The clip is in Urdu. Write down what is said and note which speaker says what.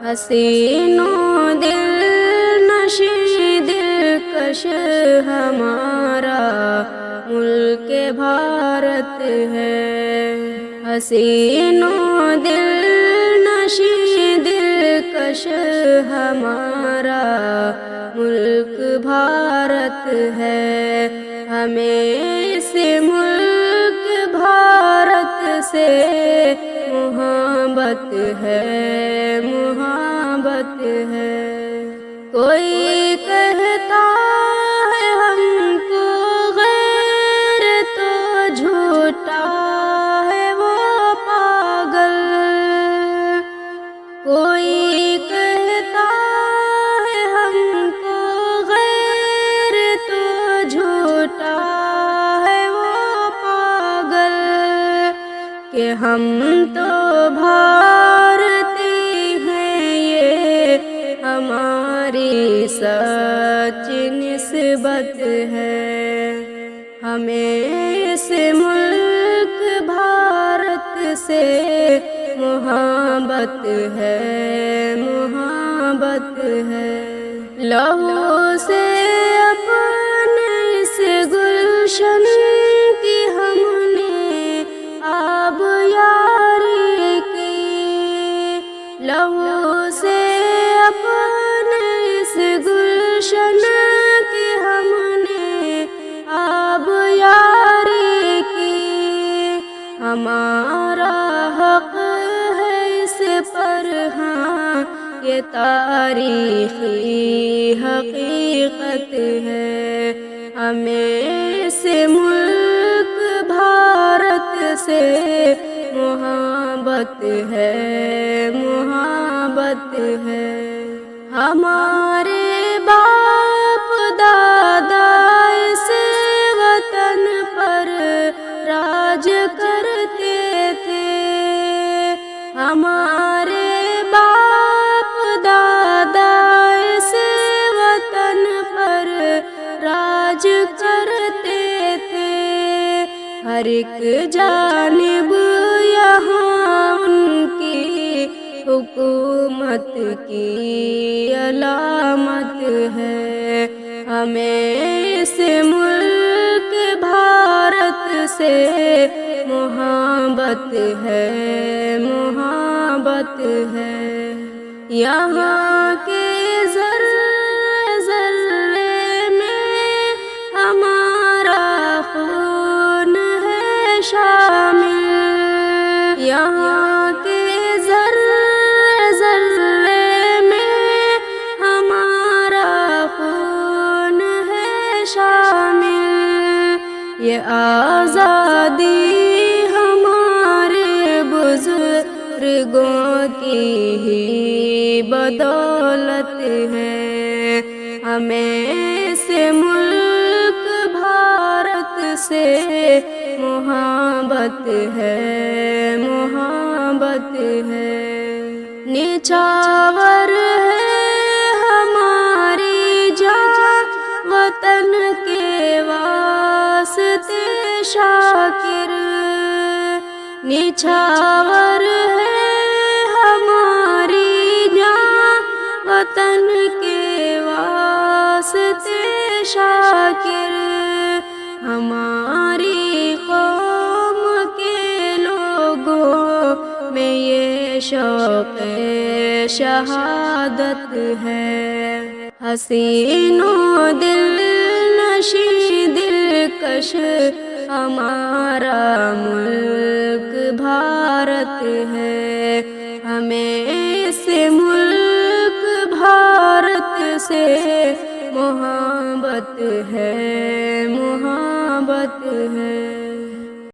Speaker 1: حسینوں دل نشیں دلکش ہمارا ملک بھارت ہے۔ حسینوں دل نشیں دلکش ہمارا ملک بھارت ہے۔ ہمیں اس ملک بھارت سے محبت ہے، محبت ہے۔ کوئی کہتا ہے ہم کو غیر تو جھوٹا ہے وہ پاگل، کوئی کہتا ہے ہم کو غیر تو جھوٹا ہے وہ پاگل، کہ ہم تو بھارتی ہیں یہ ہماری سچ نسبت ہے۔ ہمیں اس ملک بھارت سے محبت ہے، محبت ہے۔ لہو سے اپنے اس گلشن کی ہم نے آب یاری کی، لہو سے اپنے اس گلشن کی ہم نے آب یاری کی۔ ہمارا حق ہے اس پر، ہاں یہ تاریخی حقیقت ہے۔ ہمیں اس ملک بھارت سے محبت ہے، محبت ہے۔ ہمارے باپ دادا اس وطن پر راج کرتے تھے، ہمارے باپ دادا اس وطن پر راج کرتے تھے۔ ہر ایک جانب یہاں ان کی حکومت کی علامت ہے۔ ہمیں اس ملک بھارت سے محبت ہے، محبت ہے۔ یہاں کے ذرے ذرے میں ہمارا خون ہے شامل، یہاں کے ذرے ذرے میں ہمارا خون ہے شامل۔ یہ آزادی ہمارے بزرگوں کی ہی بدولت ہے۔ ہمیں اس ملک بھارت سے محبت ہے، محبت ہے۔ نچھاور ہے ہماری جان وطن کے واسطے شاکر، نچھاور ہے ہماری جان وطن کے واسطے شاکر۔ ہماری قوم کے لوگوں میں یہ شوق شہادت ہے۔ حسینوں دل نشیں دلکش ہمارا ملک بھارت ہے۔ ہمیں اس ملک بھارت سے محبت ہے، محبت ہے۔